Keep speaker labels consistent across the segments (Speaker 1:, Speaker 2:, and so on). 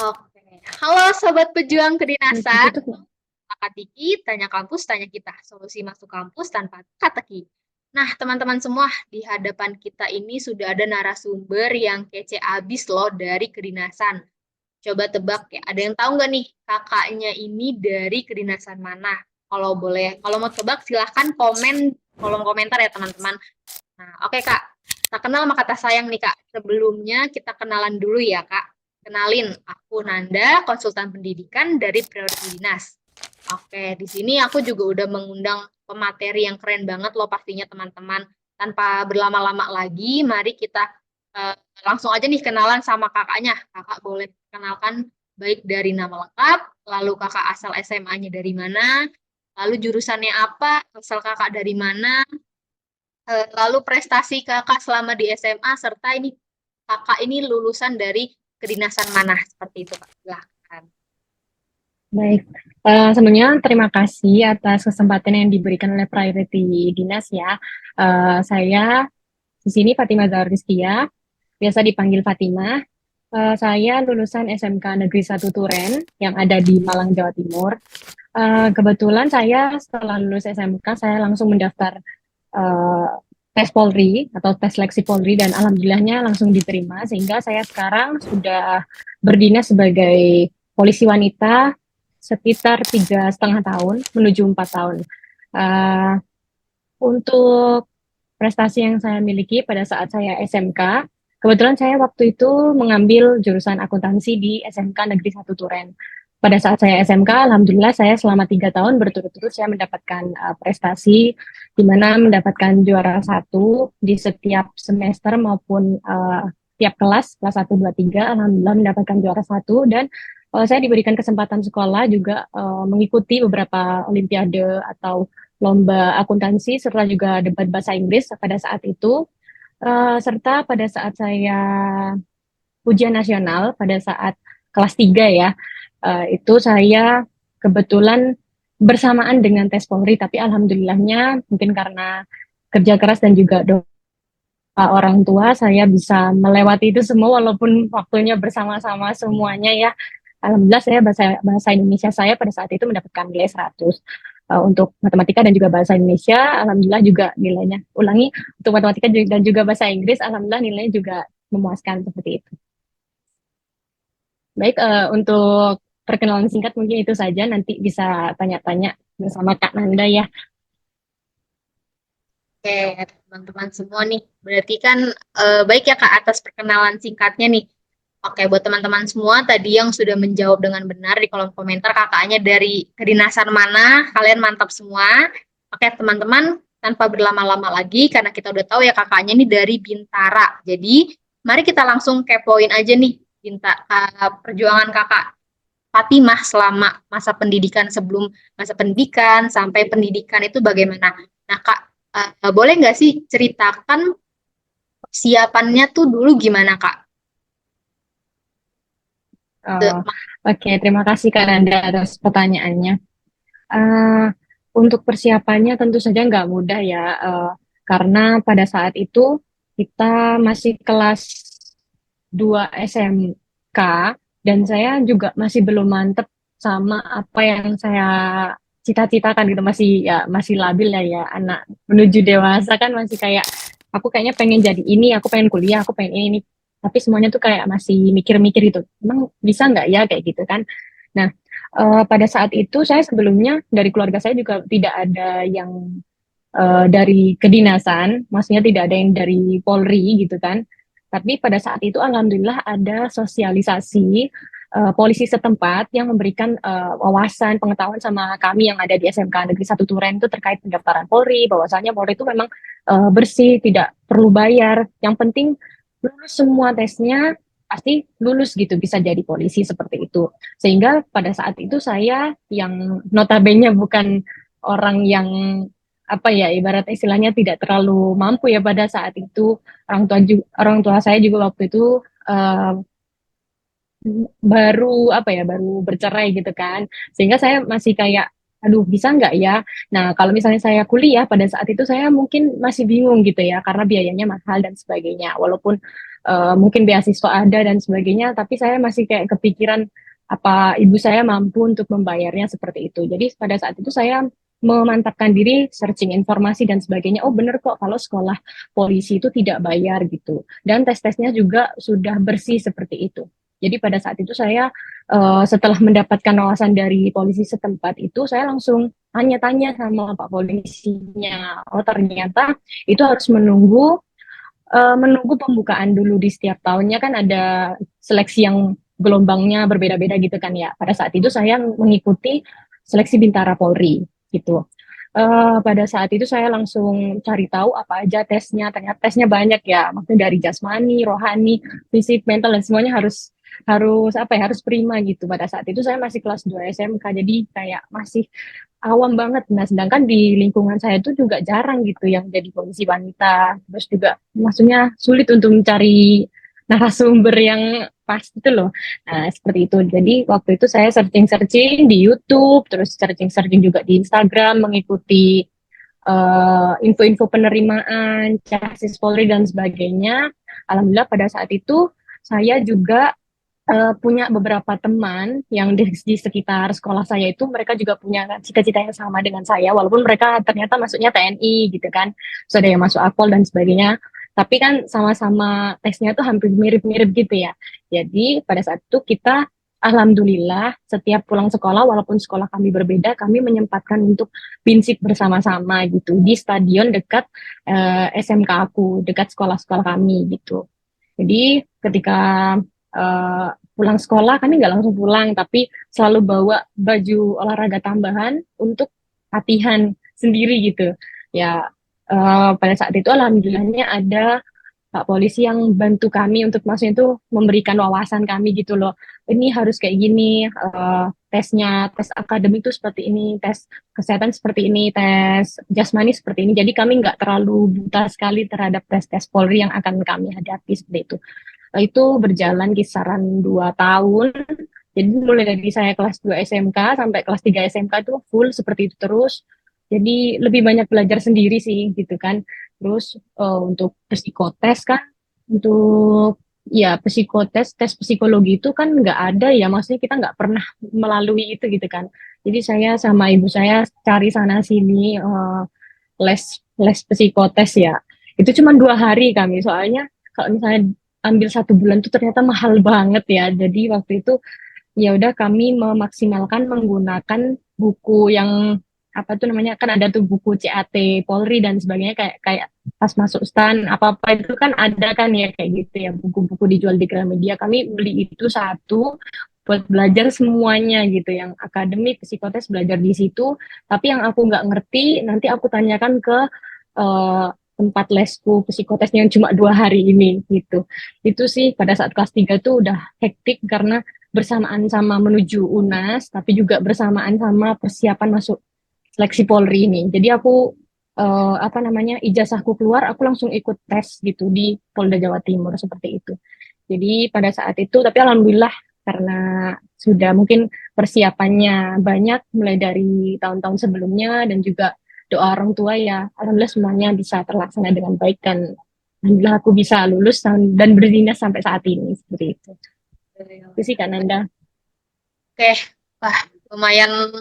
Speaker 1: Oke. Halo Sobat Pejuang Kedinasan.
Speaker 2: Gitu.
Speaker 1: Kak Tiki, tanya kampus, tanya kita. Solusi masuk kampus tanpa teka-teki. Nah, teman-teman semua, di hadapan kita ini sudah ada narasumber yang kece abis loh dari kedinasan. Coba tebak ya, ada yang tahu nggak nih kakaknya ini dari kedinasan mana? Kalau boleh, kalau mau tebak silahkan komen kolom komentar ya teman-teman. Nah, oke Kak, tak kenal maka kata sayang nih Kak. Sebelumnya kita kenalan dulu ya Kak. Kenalin, aku Nanda, konsultan pendidikan dari Priority Dinas. Oke, di sini aku juga udah mengundang pemateri yang keren banget loh pastinya teman-teman. Tanpa berlama-lama lagi, mari kita eh, langsung aja nih kenalan sama kakaknya. Kakak boleh kenalkan baik dari nama lengkap, lalu kakak asal SMA-nya dari mana, lalu jurusannya apa, asal kakak dari mana, lalu prestasi kakak selama di SMA, serta ini kakak ini lulusan dari kedinasan mana, seperti itu Kak. Silahkan.
Speaker 2: Baik. Sebelumnya terima kasih atas kesempatan yang diberikan oleh Priority Dinas ya. Saya di sini Fatima Zahrizkia, biasa dipanggil Fatima. Saya lulusan SMK Negeri 1 Turen yang ada di Malang, Jawa Timur. Kebetulan saya setelah lulus SMK, saya langsung mendaftar eh, tes Polri atau tes seleksi Polri dan alhamdulillahnya langsung diterima sehingga saya sekarang sudah berdinas sebagai polisi wanita sekitar 3,5 tahun menuju 4 tahun. Uh, untuk prestasi yang saya miliki pada saat saya SMK, kebetulan saya waktu itu mengambil jurusan akuntansi di SMK Negeri 1 Turen. Pada saat saya SMK, alhamdulillah saya selama 3 tahun berturut-turut saya mendapatkan prestasi, di mana mendapatkan juara satu di setiap semester maupun tiap kelas, kelas 1, 2, 3, alhamdulillah mendapatkan juara satu dan saya diberikan kesempatan sekolah juga mengikuti beberapa olimpiade atau lomba akuntansi serta juga debat bahasa Inggris pada saat itu. Serta pada saat saya ujian nasional pada saat kelas 3 ya, itu saya kebetulan bersamaan dengan tes Polri, tapi alhamdulillahnya mungkin karena kerja keras dan juga doa orang tua saya bisa melewati itu semua walaupun waktunya bersama-sama semuanya ya. Alhamdulillah saya bahasa bahasa Indonesia saya pada saat itu mendapatkan nilai 100. Untuk matematika dan juga bahasa Indonesia alhamdulillah juga nilainya ulangi untuk matematika dan juga bahasa Inggris alhamdulillah nilainya juga memuaskan seperti itu. Baik, untuk perkenalan singkat mungkin itu saja, nanti bisa tanya-tanya bersama Kak Nanda ya.
Speaker 1: Oke, teman-teman semua nih. Berarti kan baik ya Kak atas perkenalan singkatnya nih. Oke, buat teman-teman semua tadi yang sudah menjawab dengan benar di kolom komentar kakaknya dari kedinasan mana, kalian mantap semua. Oke, teman-teman, tanpa berlama-lama lagi karena kita udah tahu ya kakaknya ini dari Bintara. Jadi, mari kita langsung kepoin aja nih perjuangan kakak Fatimah selama masa pendidikan sebelum masa pendidikan sampai pendidikan itu bagaimana. Nah, Kak, boleh nggak sih ceritakan persiapannya tuh dulu gimana, Kak?
Speaker 2: Oh, oke, terima kasih Kak Nanda atas pertanyaannya. Eh, untuk persiapannya tentu saja nggak mudah ya, karena pada saat itu kita masih kelas 2 SMK dan saya juga masih belum mantep sama apa yang saya cita-citakan gitu, masih ya masih labil ya anak menuju dewasa kan masih kayak aku kayaknya pengen jadi ini, aku pengen kuliah, aku pengen ini, tapi semuanya tuh kayak masih mikir-mikir gitu, emang bisa nggak ya kayak gitu kan. Nah, pada saat itu saya sebelumnya dari keluarga saya juga tidak ada yang dari kedinasan, maksudnya tidak ada yang dari Polri gitu kan. Tapi pada saat itu alhamdulillah ada sosialisasi polisi setempat yang memberikan wawasan pengetahuan sama kami yang ada di SMK Negeri 1 Turen itu terkait pendaftaran Polri, bahwasanya Polri itu memang bersih, tidak perlu bayar. Yang penting lulus semua tesnya pasti lulus gitu bisa jadi polisi seperti itu. Sehingga pada saat itu saya yang notabene bukan orang yang apa ya ibarat istilahnya tidak terlalu mampu ya pada saat itu orang tua saya juga waktu itu uh, baru apa ya baru bercerai gitu kan sehingga saya masih kayak aduh bisa nggak ya. Nah kalau misalnya saya kuliah pada saat itu saya mungkin masih bingung gitu ya karena biayanya mahal dan sebagainya walaupun mungkin beasiswa ada dan sebagainya, tapi saya masih kayak kepikiran apa ibu saya mampu untuk membayarnya seperti itu. Jadi pada saat itu saya memantapkan diri, searching informasi dan sebagainya. Oh bener kok kalau sekolah polisi itu tidak bayar gitu. Dan tes-tesnya juga sudah bersih seperti itu. Jadi pada saat itu saya setelah mendapatkan wawasan dari polisi setempat itu, saya langsung tanya-tanya sama Pak polisinya. Oh ternyata itu harus menunggu pembukaan dulu di setiap tahunnya kan ada seleksi yang gelombangnya berbeda-beda gitu kan ya. Pada saat itu saya mengikuti seleksi Bintara Polri gitu. Pada saat itu saya langsung cari tahu apa aja tesnya. Ternyata tesnya banyak ya, maksudnya dari jasmani, rohani, fisik, mental dan semuanya harus harus apa ya harus prima gitu. Pada saat itu saya masih kelas 2 SMK, jadi kayak masih awam banget. Nah, sedangkan di lingkungan saya itu juga jarang gitu yang jadi polisi wanita. Terus juga maksudnya sulit untuk mencari narasumber yang pas itu loh. Nah, seperti itu. Jadi waktu itu saya searching-searching di YouTube, terus searching-searching juga di Instagram, mengikuti info-info penerimaan, chassis Polri dan sebagainya. Alhamdulillah pada saat itu saya juga punya beberapa teman yang di sekitar sekolah saya itu mereka juga punya cita-cita yang sama dengan saya walaupun mereka ternyata masuknya TNI gitu kan sudah yang masuk Akpol dan sebagainya tapi kan sama-sama tesnya tuh hampir mirip-mirip gitu ya jadi pada saat itu kita alhamdulillah setiap pulang sekolah walaupun sekolah kami berbeda kami menyempatkan untuk binsip bersama-sama gitu di stadion dekat SMK aku dekat sekolah-sekolah kami gitu jadi ketika pulang sekolah kami nggak langsung pulang tapi selalu bawa baju olahraga tambahan untuk latihan sendiri gitu ya pada saat itu alhamdulillahnya ada Pak polisi yang bantu kami untuk maksudnya itu memberikan wawasan kami gitu loh ini harus kayak gini tesnya tes akademik itu seperti ini tes kesehatan seperti ini tes jasmani seperti ini jadi kami nggak terlalu buta sekali terhadap tes-tes Polri yang akan kami hadapi seperti itu berjalan kisaran 2 tahun. Jadi mulai dari saya kelas 2 SMK sampai kelas 3 SMK itu full seperti itu terus. Jadi lebih banyak belajar sendiri sih gitu kan. Terus untuk psikotes kan, untuk ya psikotes, tes psikologi itu kan nggak ada ya. Maksudnya kita nggak pernah melalui itu gitu kan. Jadi saya sama ibu saya cari sana sini les les psikotes ya. Itu cuma 2 hari kami soalnya kalau misalnya ambil 1 bulan itu ternyata mahal banget ya. Jadi waktu itu ya udah kami memaksimalkan menggunakan buku yang apa tuh namanya kan ada tuh buku CAT Polri dan sebagainya kayak kayak pas masuk stan apa apa itu kan ada kan ya kayak gitu ya buku-buku dijual di Gramedia kami beli itu satu buat belajar semuanya gitu yang akademik psikotes belajar di situ tapi yang aku nggak ngerti nanti aku tanyakan ke tempat lesku psikotesnya yang cuma 2 hari ini gitu. Itu sih pada saat kelas 3 tuh udah hektik karena bersamaan sama menuju UNAS, tapi juga bersamaan sama persiapan masuk seleksi Polri ini. Jadi aku apa namanya ijazahku keluar, aku langsung ikut tes gitu di Polda Jawa Timur seperti itu. Jadi pada saat itu, tapi alhamdulillah karena sudah mungkin persiapannya banyak mulai dari tahun-tahun sebelumnya dan juga doa orang tua ya, alhamdulillah semuanya bisa terlaksana dengan baik dan alhamdulillah aku bisa lulus dan berdinas sampai saat ini seperti itu. Itu sih Kak Nanda.
Speaker 1: Oke, wah lumayan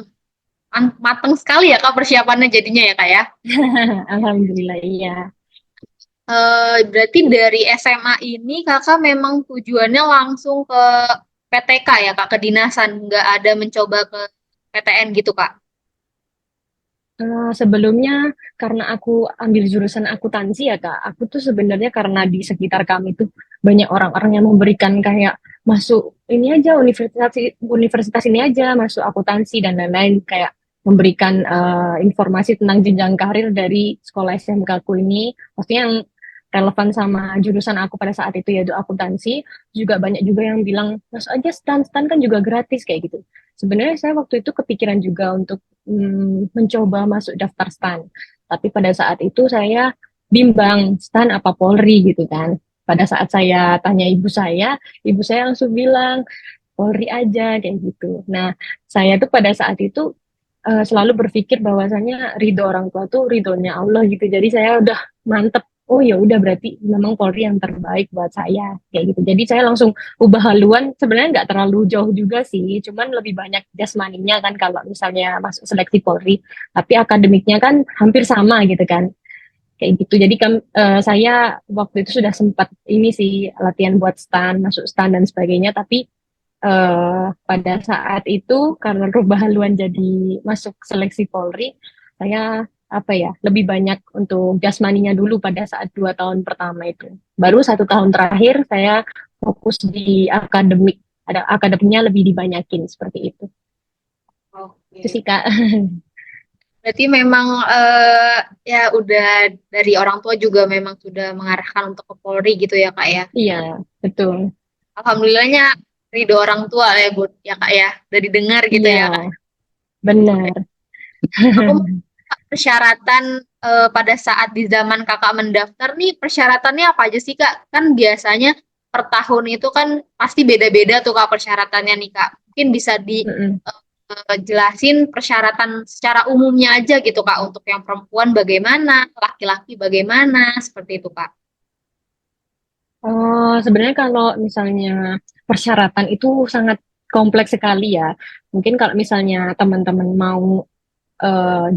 Speaker 1: mateng sekali ya Kak persiapannya jadinya ya Kak ya.
Speaker 2: Alhamdulillah iya.
Speaker 1: Berarti dari SMA ini Kakak memang tujuannya langsung ke PTK ya Kak, kedinasan, nggak ada mencoba ke PTN gitu Kak.
Speaker 2: Sebelumnya karena aku ambil jurusan akuntansi ya Kak, aku tuh sebenarnya karena di sekitar kami tuh banyak orang-orang yang memberikan kayak masuk ini aja universitas universitas ini aja masuk akuntansi dan lain-lain kayak memberikan informasi tentang jenjang karir dari sekolah SMK aku ini, maksudnya yang relevan sama jurusan aku pada saat itu yaitu akuntansi, juga banyak juga yang bilang masuk aja stan kan juga gratis kayak gitu. Sebenarnya saya waktu itu kepikiran juga untuk mencoba masuk daftar STAN. Tapi pada saat itu saya bimbang STAN apa Polri gitu kan. Pada saat saya tanya ibu saya langsung bilang Polri aja kayak gitu. Nah, saya tuh pada saat itu selalu berpikir bahwasanya ridho orang tua tuh ridhonya Allah gitu. Jadi saya udah mantep, oh ya udah berarti memang Polri yang terbaik buat saya kayak gitu. Jadi saya langsung ubah haluan. Sebenarnya nggak terlalu jauh juga sih, cuman lebih banyak jasmaninya kan kalau misalnya masuk seleksi Polri. Tapi akademiknya kan hampir sama gitu kan, kayak gitu. Jadi kan saya waktu itu sudah sempat ini sih latihan buat stan, masuk stan dan sebagainya. Tapi pada saat itu karena rubah haluan jadi masuk seleksi Polri, saya apa ya lebih banyak untuk jasmaninya dulu pada saat 2 tahun pertama itu. Baru 1 tahun terakhir saya fokus di akademik, ada akademiknya lebih dibanyakin seperti itu. Itu
Speaker 1: Oke.
Speaker 2: sih Kak.
Speaker 1: Berarti memang ya udah dari orang tua juga memang sudah mengarahkan untuk ke Polri gitu ya Kak ya.
Speaker 2: Iya, betul.
Speaker 1: Alhamdulillahnya ridho orang tua ya Bu ya Kak ya. Dari dengar gitu
Speaker 2: Iya,
Speaker 1: ya Kak.
Speaker 2: benar.
Speaker 1: Aku mau persyaratan pada saat di zaman kakak mendaftar nih persyaratannya apa aja sih Kak? Kan biasanya per tahun itu kan pasti beda-beda tuh Kak persyaratannya nih Kak. Mungkin bisa
Speaker 2: Mm-mm.
Speaker 1: dijelasin persyaratan secara umumnya aja gitu Kak. Untuk yang perempuan bagaimana, laki-laki bagaimana, seperti itu Kak.
Speaker 2: Oh, sebenarnya kalau misalnya persyaratan itu sangat kompleks sekali ya. Mungkin kalau misalnya teman-teman mau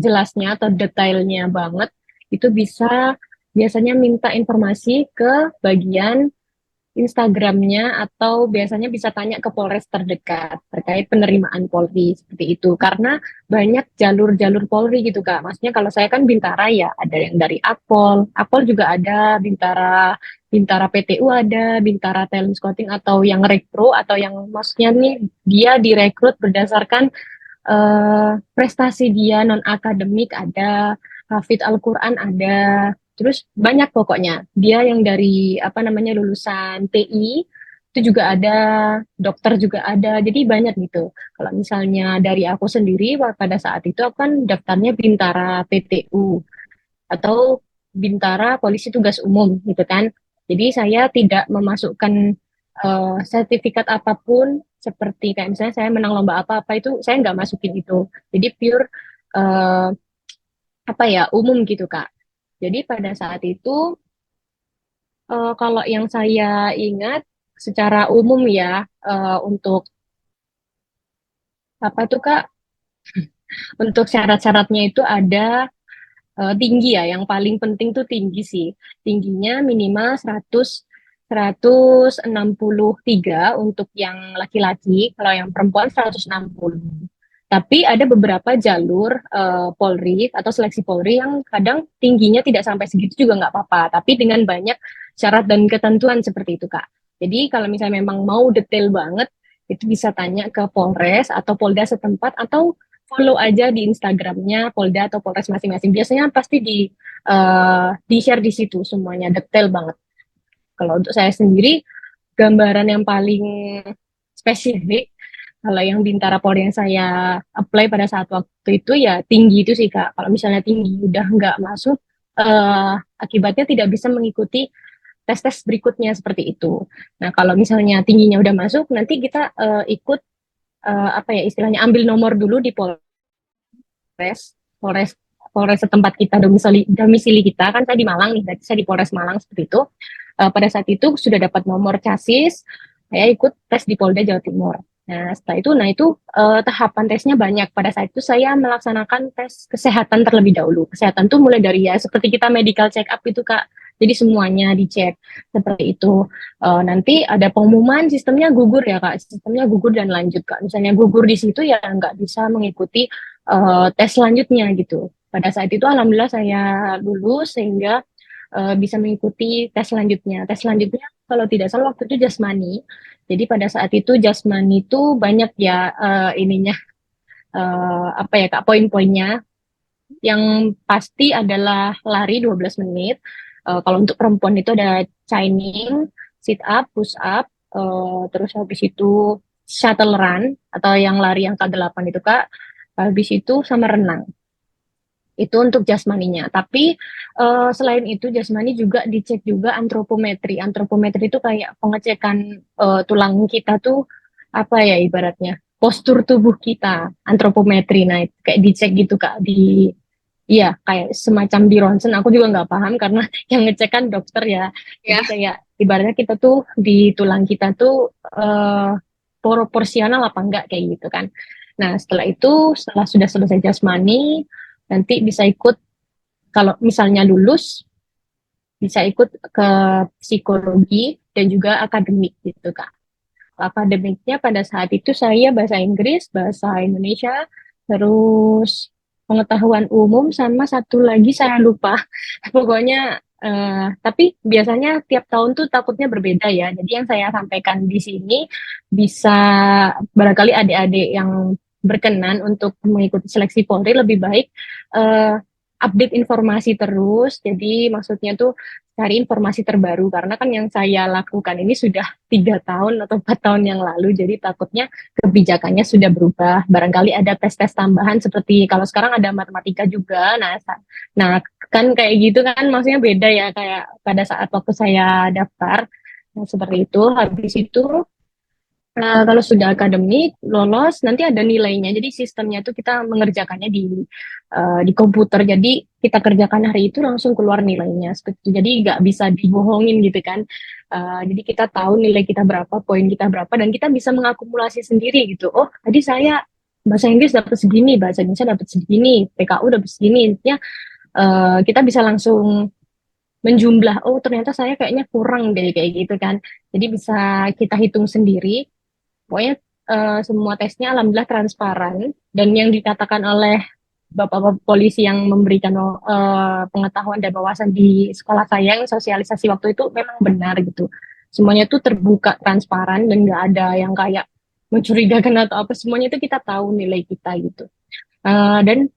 Speaker 2: jelasnya atau detailnya banget, itu bisa biasanya minta informasi ke bagian Instagramnya atau biasanya bisa tanya ke Polres terdekat terkait penerimaan Polri seperti itu. Karena banyak jalur-jalur Polri gitu Kak. Maksudnya kalau saya kan Bintara ya, ada yang dari Akpol, Akpol juga ada, Bintara Bintara PTU ada, Bintara Talent Scouting atau yang rekro atau yang maksudnya nih dia direkrut berdasarkan prestasi dia non akademik ada, Hafid Al-Quran ada, terus banyak pokoknya. Dia yang dari apa namanya lulusan TI itu juga ada, dokter juga ada, jadi banyak gitu. Kalau misalnya dari aku sendiri pada saat itu aku kan daftarnya Bintara PTU atau Bintara Polisi Tugas Umum gitu kan. Jadi saya tidak memasukkan sertifikat apapun seperti kayak misalnya saya menang lomba apa-apa itu saya nggak masukin itu. Jadi pure eh, apa ya umum gitu Kak. Jadi pada saat itu kalau yang saya ingat secara umum ya untuk apa tuh Kak? Untuk syarat-syaratnya itu ada tinggi ya, yang paling penting tuh tinggi sih. Tingginya minimal 163 untuk yang laki-laki, kalau yang perempuan 160. Tapi ada beberapa jalur Polri atau seleksi Polri yang kadang tingginya tidak sampai segitu juga nggak apa-apa, tapi dengan banyak syarat dan ketentuan seperti itu, Kak. Jadi kalau misalnya memang mau detail banget, itu bisa tanya ke Polres atau Polda setempat atau follow aja di Instagramnya Polda atau Polres masing-masing. Biasanya pasti di share di situ semuanya detail banget. Kalau untuk saya sendiri, gambaran yang paling spesifik kalau yang Bintara Polri yang saya apply pada saat waktu itu ya tinggi itu sih Kak. Kalau misalnya tinggi udah nggak masuk, akibatnya tidak bisa mengikuti tes-tes berikutnya seperti itu. Nah kalau misalnya tingginya udah masuk, nanti kita ikut apa ya istilahnya ambil nomor dulu di Polres, Polres, Polres setempat kita domisili kita kan saya di Malang nih, berarti saya di Polres Malang seperti itu. Pada saat itu sudah dapat nomor chassis, saya ikut tes di Polda Jawa Timur. Nah, setelah itu, tahapan tesnya banyak. Pada saat itu saya melaksanakan tes kesehatan terlebih dahulu. Kesehatan tuh mulai dari ya seperti kita medical check up itu Kak. Jadi semuanya dicek seperti itu. Nanti ada pengumuman sistemnya gugur ya Kak. Sistemnya gugur dan lanjut Kak. Misalnya gugur di situ ya nggak bisa mengikuti tes selanjutnya gitu. Pada saat itu alhamdulillah saya lulus sehingga bisa mengikuti tes selanjutnya. Tes selanjutnya kalau tidak salah waktu itu jasmani. Jadi pada saat itu jasmani itu banyak ya ininya apa ya Kak poin-poinnya. Yang pasti adalah lari 12 menit. Kalau untuk perempuan itu ada chaining, sit up, push up, terus habis itu shuttle run atau yang lari yang K8 itu Kak. Habis itu sama renang. Itu untuk jasmaninya. Tapi selain itu jasmani juga dicek juga antropometri. Antropometri itu kayak pengecekan tulang kita tuh apa ya ibaratnya postur tubuh kita. Antropometri. Nah, kayak dicek gitu Kak di Iya, kayak semacam di ronsen, aku juga nggak paham karena yang ngecek kan dokter ya. Jadi
Speaker 1: Ya.
Speaker 2: kayak ibaratnya kita tuh di tulang kita tuh eh, proporsional apa enggak kayak gitu kan. Nah, setelah itu, setelah sudah selesai jasmani, nanti bisa ikut, kalau misalnya lulus, bisa ikut ke psikologi dan juga akademik gitu Kak. Akademiknya pada saat itu saya bahasa Inggris, bahasa Indonesia, terus pengetahuan umum sama satu lagi saya lupa. Pokoknya tapi biasanya tiap tahun tuh takutnya berbeda ya. Jadi yang saya sampaikan di sini bisa barangkali adik-adik yang berkenan untuk mengikuti seleksi Polri lebih baik eh, update informasi terus. Jadi maksudnya tuh cari informasi terbaru karena kan yang saya lakukan ini sudah 3 tahun atau 4 tahun yang lalu, jadi takutnya kebijakannya sudah berubah. Barangkali ada tes-tes tambahan seperti kalau sekarang ada matematika juga. Nah kan kayak gitu kan, maksudnya beda ya kayak pada saat waktu saya daftar. Nah, seperti itu. Habis itu kalau sudah akademik, lolos, nanti ada nilainya. Jadi sistemnya itu kita mengerjakannya di komputer. Jadi kita kerjakan hari itu langsung keluar nilainya. Seperti itu. Jadi nggak bisa dibohongin gitu kan. Jadi kita tahu nilai kita berapa, poin kita berapa, dan kita bisa mengakumulasi sendiri gitu. Oh, tadi saya bahasa Inggris dapat segini, bahasa Indonesia dapat segini, PKU dapat segini. Intinya kita bisa langsung menjumlah. Oh, ternyata saya kayaknya kurang deh kayak gitu kan. Jadi bisa kita hitung sendiri. Pokoknya semua tesnya alhamdulillah transparan, dan yang dikatakan oleh bapak-bapak polisi yang memberikan pengetahuan dan wawasan di sekolah saya yang sosialisasi waktu itu memang benar gitu. Semuanya itu terbuka, transparan, dan nggak ada yang kayak mencurigakan atau apa. Semuanya itu kita tahu nilai kita gitu. Dan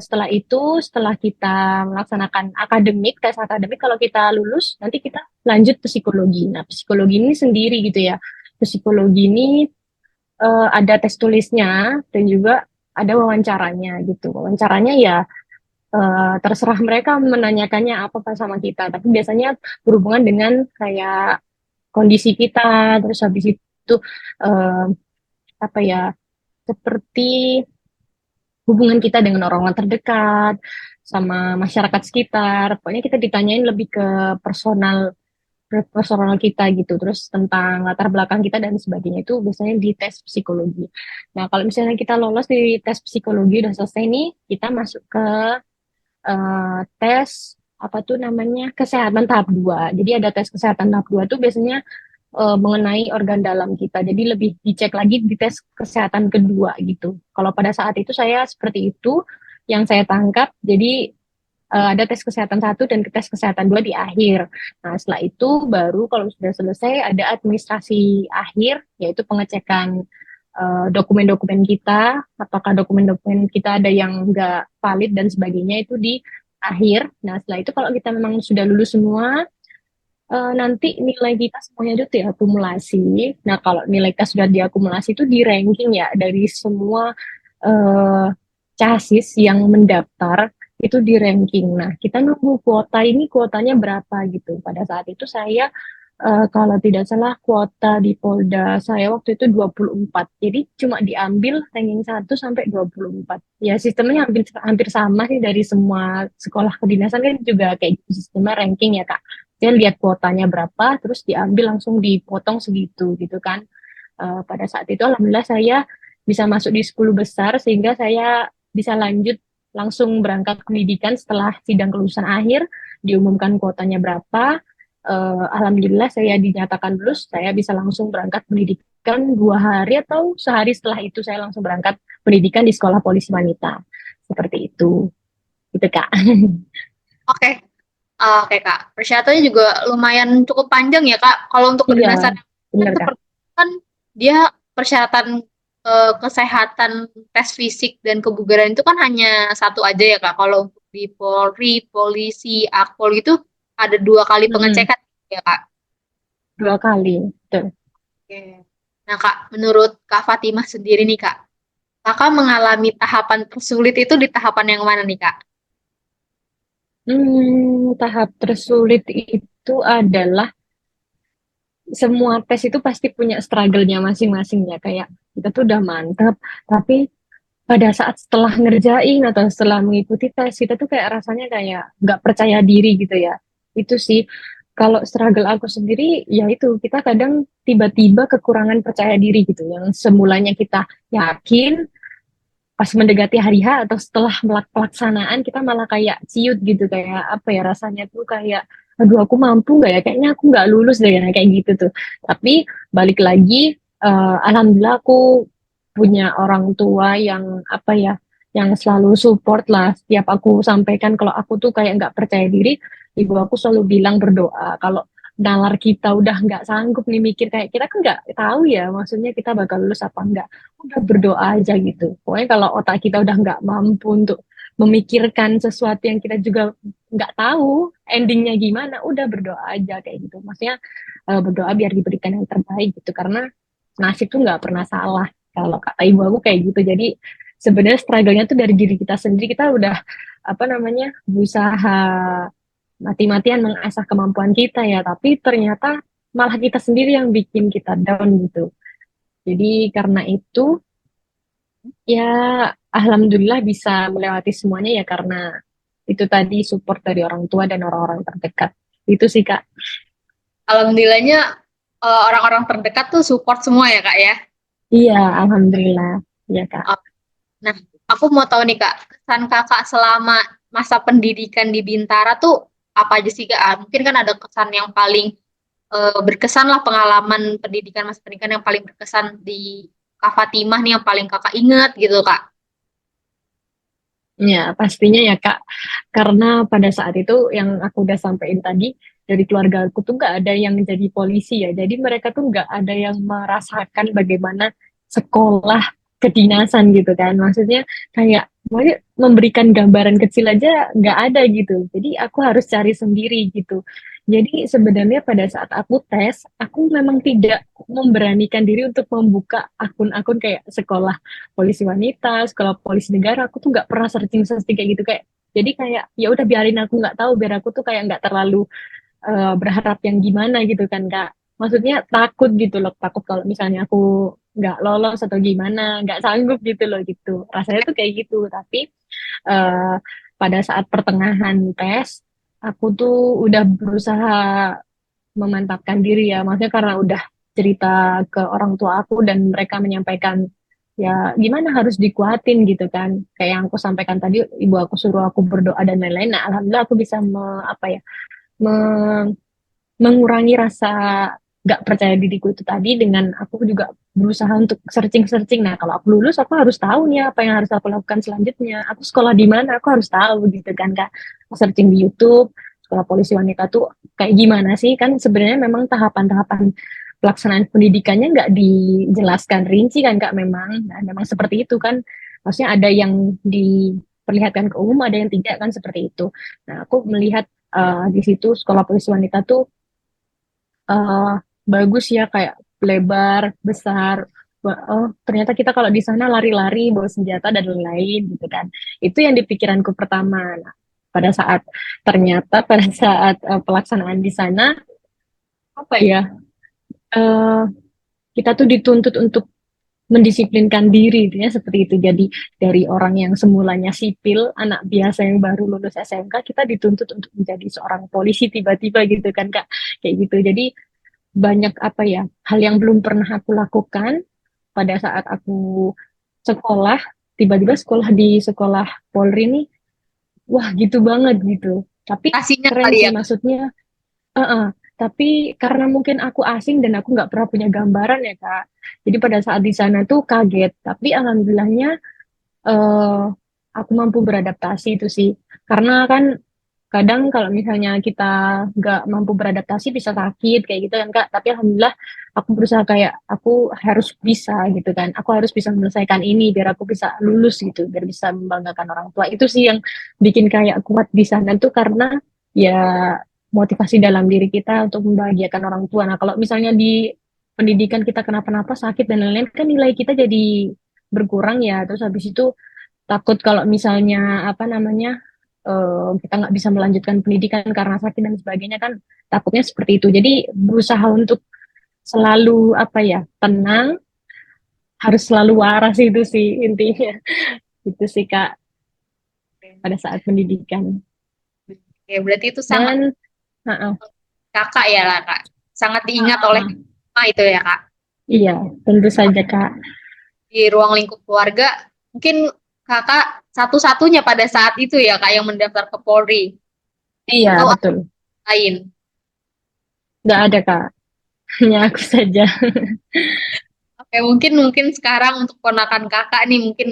Speaker 2: setelah itu, setelah kita melaksanakan akademik, tes akademik, kalau kita lulus, nanti kita lanjut ke psikologi. Nah, psikologi ini sendiri gitu ya. Psikologi ini ada tes tulisnya dan juga ada wawancaranya gitu. Wawancaranya ya terserah mereka menanyakannya apa sama kita, tapi biasanya berhubungan dengan kayak kondisi kita, terus habis itu eh, apa ya, seperti hubungan kita dengan orang-orang terdekat, sama masyarakat sekitar. Pokoknya kita ditanyain lebih ke personal personal kita gitu, terus tentang latar belakang kita dan sebagainya, itu biasanya di tes psikologi. Nah, kalau misalnya kita lolos di tes psikologi udah selesai nih, kita masuk ke tes apa tuh namanya, kesehatan tahap 2. Jadi ada tes kesehatan tahap 2 tuh biasanya mengenai organ dalam kita. Jadi lebih dicek lagi di tes kesehatan kedua gitu. Kalau pada saat itu saya seperti itu yang saya tangkap. Jadi ada tes kesehatan satu dan tes kesehatan dua di akhir. Nah, setelah itu baru kalau sudah selesai ada administrasi akhir, yaitu pengecekan dokumen-dokumen kita, apakah dokumen-dokumen kita ada yang nggak valid dan sebagainya, itu di akhir. Nah, setelah itu kalau kita memang sudah lulus semua, nanti nilai kita semuanya itu diakumulasi. Nah, kalau nilai kita sudah diakumulasi itu di ranking ya dari semua eh, chassis yang mendaftar itu di ranking. Nah, kita nunggu kuota ini, kuotanya berapa gitu. Pada saat itu saya kalau tidak salah kuota di Polda saya waktu itu 24. Jadi cuma diambil ranking 1 sampai 24. Ya sistemnya hampir hampir sama sih dari semua sekolah kedinasan kan juga kayak gitu sistemnya ranking ya Kak. Dia lihat kuotanya berapa, terus diambil langsung dipotong segitu gitu kan. Pada saat itu alhamdulillah saya bisa masuk di 10 besar sehingga saya bisa lanjut langsung berangkat pendidikan setelah sidang kelulusan akhir, diumumkan kuotanya berapa. Alhamdulillah saya dinyatakan lulus, saya bisa langsung berangkat pendidikan 2 hari atau sehari setelah itu saya langsung berangkat pendidikan di sekolah polisi wanita. Seperti itu Kak.
Speaker 1: Oke, oke Kak. Persyaratannya juga lumayan cukup panjang ya Kak. Kalau untuk
Speaker 2: Iya,
Speaker 1: kedinasan kan
Speaker 2: benar Kak.
Speaker 1: seperti kan dia persyaratan kesehatan, tes fisik dan kebugaran itu kan hanya satu aja ya Kak. Kalau untuk di Polri, polisi, Akpol itu ada 2 kali
Speaker 2: Mm-mm.
Speaker 1: pengecekan ya Kak.
Speaker 2: 2 kali. Betul.
Speaker 1: Oke. Nah Kak, menurut Kak Fatimah sendiri nih Kak, Kakak mengalami tahapan tersulit itu di tahapan yang mana nih Kak?
Speaker 2: Tahap tersulit itu adalah semua tes itu pasti punya struggle-nya masing-masing ya. Kayak kita tuh udah mantep, tapi pada saat setelah ngerjain atau setelah mengikuti tes kita tuh kayak rasanya kayak nggak percaya diri gitu ya. Itu sih kalau struggle aku sendiri ya itu kita kadang tiba-tiba kekurangan percaya diri gitu yang semulanya kita yakin pas mendekati hari H atau setelah pelaksanaan kita malah kayak ciut gitu kayak apa ya rasanya tuh kayak aduh aku mampu nggak ya kayaknya aku nggak lulus deh ya kayak gitu tuh tapi balik lagi alhamdulillah aku punya orang tua yang apa ya yang selalu support lah setiap aku sampaikan kalau aku tuh kayak nggak percaya diri ibu aku selalu bilang berdoa kalau nalar kita udah nggak sanggup nih mikir kayak kita kan nggak tahu ya maksudnya kita bakal lulus apa enggak udah berdoa aja gitu. Pokoknya kalau otak kita udah nggak mampu untuk memikirkan sesuatu yang kita juga nggak tahu endingnya gimana, udah berdoa aja kayak gitu. Maksudnya berdoa biar diberikan yang terbaik gitu. Karena nasib tuh nggak pernah salah. Kalau kata ibu aku kayak gitu. Jadi sebenarnya struggle-nya tuh dari diri kita sendiri. Kita udah apa namanya berusaha mati-matian mengasah kemampuan kita ya. Tapi ternyata malah kita sendiri yang bikin kita down gitu. Jadi karena itu ya, alhamdulillah bisa melewati semuanya ya karena itu tadi support dari orang tua dan orang-orang terdekat. Itu sih Kak.
Speaker 1: Alhamdulillahnya orang-orang terdekat tuh support semua ya Kak ya.
Speaker 2: Iya, alhamdulillah. Ya Kak.
Speaker 1: Oh, nah, aku mau tahu nih Kak, kesan Kakak selama masa pendidikan di Bintara tuh apa aja sih Kak? Mungkin kan ada kesan yang paling berkesan lah pengalaman pendidikan masa pendidikan yang paling berkesan di Kak Fatimah nih yang paling Kakak ingat gitu Kak.
Speaker 2: Ya, pastinya ya Kak. Karena pada saat itu yang aku udah sampaikan tadi, dari keluarga aku tuh nggak ada yang jadi polisi ya. Jadi mereka tuh nggak ada yang merasakan bagaimana sekolah kedinasan gitu kan. Maksudnya kayak maksudnya memberikan gambaran kecil aja nggak ada gitu. Jadi aku harus cari sendiri gitu. Jadi sebenarnya pada saat aku tes, aku memang tidak memberanikan diri untuk membuka akun-akun kayak sekolah polisi wanita, sekolah polisi negara, aku tuh nggak pernah searching-searching kayak gitu kayak jadi kayak ya udah biarin aku nggak tahu biar aku tuh kayak nggak terlalu berharap yang gimana gitu kan Kak. Maksudnya takut gitu loh, takut kalau misalnya aku nggak lolos atau gimana, nggak sanggup gitu loh gitu. Rasanya tuh kayak gitu. Tapi eh, pada saat pertengahan tes, aku tuh udah berusaha memantapkan diri ya. Maksudnya karena udah cerita ke orang tua aku dan mereka menyampaikan ya gimana harus dikuatin gitu kan. Kayak yang aku sampaikan tadi, ibu aku suruh aku berdoa dan lain-lain. Nah, alhamdulillah aku bisa apa ya, me- mengurangi rasa gak percaya diriku itu tadi dengan aku juga berusaha untuk searching-searching. Nah, kalau aku lulus, aku harus tahu nih apa yang harus aku lakukan selanjutnya. Aku sekolah di mana, aku harus tahu gitu kan, Kak. Aku searching di YouTube, sekolah polisi wanita tuh kayak gimana sih? Kan sebenarnya memang tahapan-tahapan pelaksanaan pendidikannya nggak dijelaskan rinci kan, Kak, memang. Nah, memang seperti itu kan. Maksudnya ada yang diperlihatkan ke umum, ada yang tidak kan seperti itu. Nah, aku melihat di situ sekolah polisi wanita tuh eh, bagus ya kayak lebar, besar. Oh, ternyata kita kalau di sana lari-lari bawa senjata dan lain-lain gitu kan. Itu yang di pikiranku pertama. Nah, pada saat ternyata pada saat pelaksanaan di sana apa ya? eh, kita tuh dituntut untuk mendisiplinkan diri ya seperti itu. Jadi dari orang yang semulanya sipil, anak biasa yang baru lulus SMK, kita dituntut untuk menjadi seorang polisi tiba-tiba gitu kan Kak. Kayak gitu. Jadi banyak apa ya hal yang belum pernah aku lakukan pada saat aku sekolah tiba-tiba sekolah di sekolah Polri nih wah gitu banget gitu tapi
Speaker 1: Pastinya
Speaker 2: keren
Speaker 1: kali
Speaker 2: sih
Speaker 1: ya.
Speaker 2: maksudnya eh, eh. Tapi karena mungkin aku asing dan aku nggak pernah punya gambaran ya Kak jadi pada saat di sana tuh kaget tapi alhamdulillahnya eh, aku mampu beradaptasi itu sih karena kan kadang kalau misalnya kita nggak mampu beradaptasi bisa sakit kayak gitu kan Kak. Tapi alhamdulillah aku berusaha kayak aku harus bisa gitu kan. Aku harus bisa menyelesaikan ini biar aku bisa lulus gitu, biar bisa membanggakan orang tua. Itu sih yang bikin kayak kuat di sana tuh karena ya motivasi dalam diri kita untuk membahagiakan orang tua. Nah, kalau misalnya di pendidikan kita kenapa-napa sakit dan lain-lain kan nilai kita jadi berkurang ya. Terus habis itu takut kalau misalnya apa namanya kita nggak bisa melanjutkan pendidikan karena sakit dan sebagainya kan takutnya seperti itu. Jadi berusaha untuk selalu apa ya tenang, harus selalu waras itu sih intinya. Itu sih Kak pada saat pendidikan.
Speaker 1: Oke, berarti itu sangat
Speaker 2: Dan uh-uh,
Speaker 1: kakak ya lah kak, sangat diingat oleh
Speaker 2: uh-uh,
Speaker 1: kakak itu ya kak.
Speaker 2: iya, tentu saja Kak.
Speaker 1: Di ruang lingkup keluarga, mungkin kakak satu-satunya pada saat itu ya kak yang mendaftar ke Polri
Speaker 2: Iya,
Speaker 1: atau ada
Speaker 2: betul.
Speaker 1: lain.
Speaker 2: Nggak ada Kak, hanya aku saja.
Speaker 1: Oke, mungkin mungkin sekarang untuk ponakan kakak nih mungkin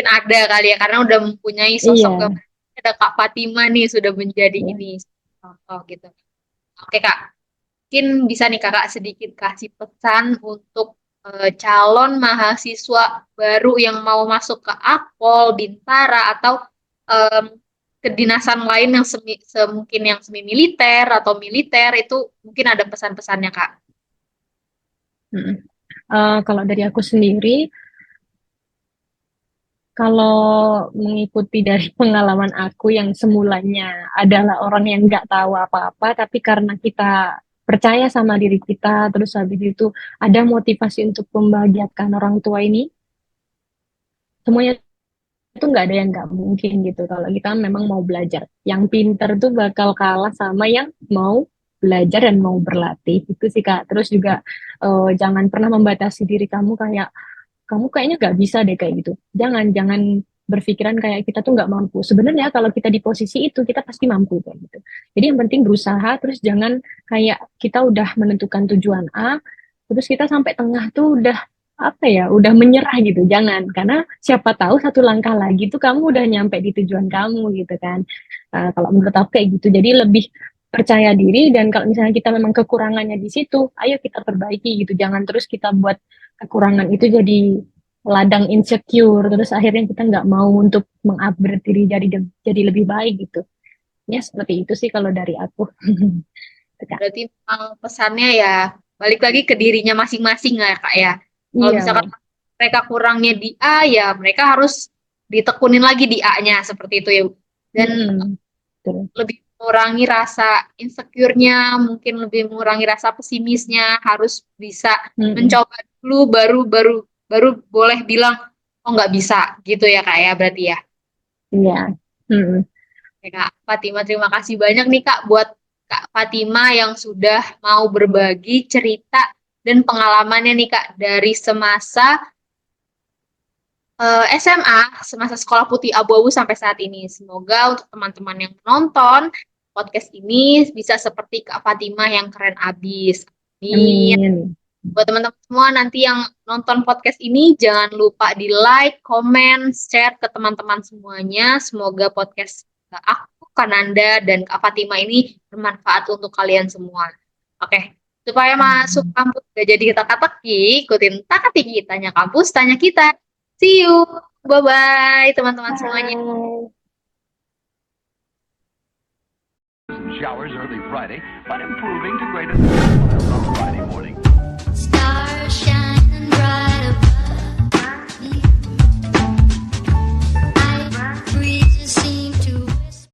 Speaker 1: ada kali ya karena udah mempunyai sosok yang
Speaker 2: Iya,
Speaker 1: ada Kak Fatima nih sudah menjadi
Speaker 2: iya.
Speaker 1: ini contoh gitu. Oke kak, mungkin bisa nih kakak sedikit kasih pesan untuk calon mahasiswa baru yang mau masuk ke Akpol, Bintara atau em, kedinasan lain yang mungkin yang semi militer atau militer itu mungkin ada pesan-pesannya kak.
Speaker 2: Mm. Kalau dari aku sendiri, kalau mengikuti dari pengalaman aku yang semulanya adalah orang yang nggak tahu apa-apa, tapi karena kita percaya sama diri kita, terus habis itu ada motivasi untuk membahagiakan orang tua ini, semuanya itu nggak ada yang nggak mungkin gitu. Kalau kita memang mau belajar, yang pinter tuh bakal kalah sama yang mau belajar dan mau berlatih. Itu sih Kak. Terus juga jangan pernah membatasi diri kamu kayaknya nggak bisa deh kayak gitu. Jangan berpikiran kayak kita tuh nggak mampu. Sebenarnya kalau kita di posisi itu kita pasti mampu kayak gitu. Jadi yang penting berusaha, terus jangan kayak kita udah menentukan tujuan A, terus kita sampai tengah tuh udah apa ya, udah menyerah gitu. Jangan, karena siapa tahu satu langkah lagi tuh kamu udah nyampe di tujuan kamu gitu kan. Kalau menurut aku kayak gitu. Jadi lebih percaya diri, dan kalau misalnya kita memang kekurangannya di situ, ayo kita perbaiki gitu. Jangan terus kita buat kekurangan itu jadi ladang insecure, terus akhirnya kita nggak mau untuk mengupgrade diri jadi lebih baik gitu. Ya seperti itu sih kalau dari aku. Kak.
Speaker 1: Berarti memang pesannya ya balik lagi ke dirinya masing-masing ya kak ya. Kalau
Speaker 2: Iya,
Speaker 1: misalkan mereka kurangnya di A ya mereka harus ditekunin lagi di A-nya seperti itu ya. Dan
Speaker 2: mm-mm. Betul.
Speaker 1: lebih mengurangi rasa insecure-nya, mungkin lebih mengurangi rasa pesimisnya, harus bisa
Speaker 2: Mm-mm.
Speaker 1: mencoba dulu baru baru baru boleh bilang oh nggak bisa gitu ya kak ya berarti ya.
Speaker 2: Iya. Mm-mm.
Speaker 1: Oke, Kak Fatima, terima kasih banyak nih Kak buat Kak Fatima yang sudah mau berbagi cerita dan pengalamannya nih Kak dari semasa SMA, semasa Sekolah Putih Abu-Abu sampai saat ini. Semoga untuk teman-teman yang menonton podcast ini bisa seperti Kak Fatima yang keren abis. Amin.
Speaker 2: Amin.
Speaker 1: Buat teman-teman semua nanti yang nonton podcast ini, jangan lupa di like, comment, share ke teman-teman semuanya. Semoga podcast aku, Kananda, dan Kak Fatima ini bermanfaat untuk kalian semua. Oke, supaya masuk
Speaker 2: Amin.
Speaker 1: kampus gak jadi teka-teki, ikutin Taka-Tiki, Tanya Kampus, Tanya Kita. See you. Bye-bye, teman-teman semuanya.
Speaker 2: Bye.
Speaker 3: Showers early Friday, but improving to greater than